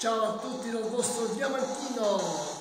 Ciao a tutti dal vostro Diamantino.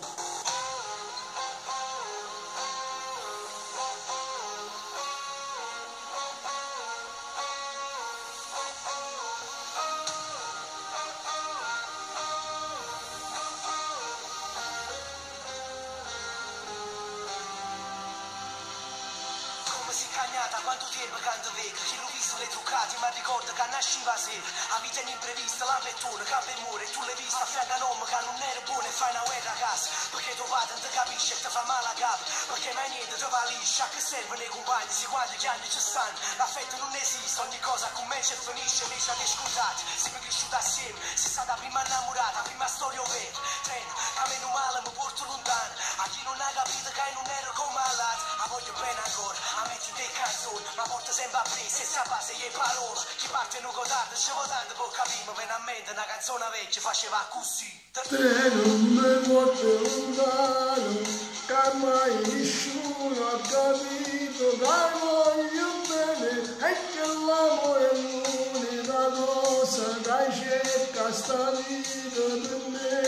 Si cagnata quanto tempo canto vecchio, chi l'ho visto le truccate ma ricordo che nasciva sera, a vita imprevista la vettone che per muore, tu l'hai vista a fianco a un uomo che non era buono e fai una guerra a casa, perché tuo padre non ti capisce e ti fa male a capo, perché mai niente ti va liscia, che serve nei compagni, se quando gli anni ci stanno, l'affetto non esiste, ogni cosa comincia e finisce, invece che scusate, siamo cresciuti assieme, sei stata prima innamorata, prima storia vera, treno, cammino male mi porto lontano, a chi non ha capito che non ero come all'altro, ma voglio bene ancora, a metti dei canzoni, ma porta sempre a presa e sta base e parole, chi parte non godarda, ci va tanto può capire, ma viene a mente una canzone vecchia faceva così. Te non mi porti lontano, che mai nessuno ha capito che voglio bene e che l'amore è l'unica cosa che cerca sta vita per me,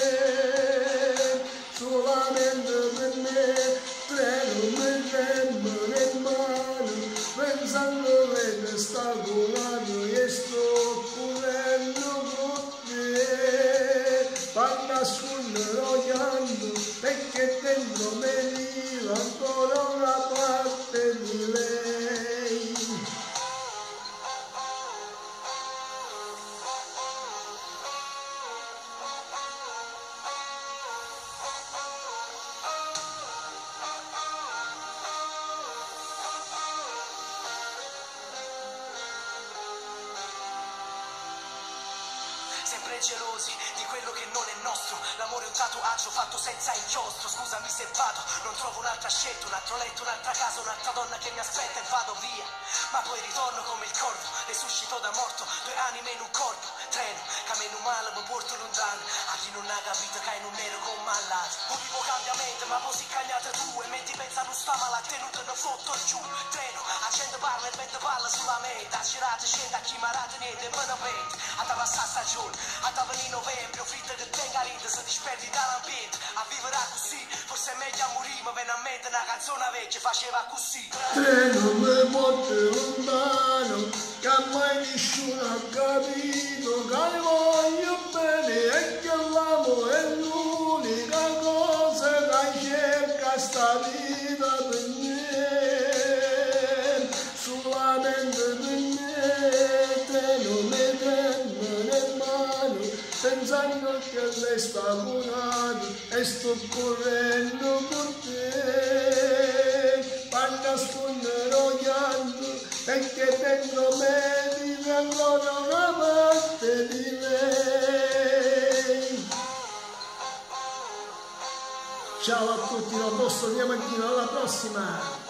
solamente per me. Treno mi tremano in mano, pensando che sta volando e sto correndo con te, per nascondere pianto, perché dentro me vive ancora una parte di lei. Sempre gelosi di quello che non è nostro, l'amore è un tatuaggio fatto senza inchiostro, scusami se vado, non trovo un'altra scelta, un altro letto, un'altra casa, un'altra donna che mi aspetta e vado via, ma poi ritorno come il corvo, resuscito da morto, due anime in un corpo, treno, cammino male, mi porto lontano, a chi non ha capito che non ero come all'altro, volevo cambiamento, ma così cagnata tu, e mentre pensa non sta male, a tenuto da fotto giù, treno, a gente parla e vento parla sulla mente, a girate scende, a chi marate niente, me ne pente, a te passare stagione, a te venire novembre, ho finta che tenga ride, se disperdi dall'ambiente, a vivere così, forse è meglio a morire, ma viene a mente una canzone vecchia, faceva così. Treno mi porti lontano, che mai nessuno ha capito che voglio bene e che l'amore è l'unica cosa che cerca sta vita per me, solamente per me. Treno mi tremano in mano, pensando che lei sta volando e sto correndo con te, per nascondere pianto, perché dentro me vive ancora una parte di lei. Ciao a tutti dal vostro Diamantino, alla prossima!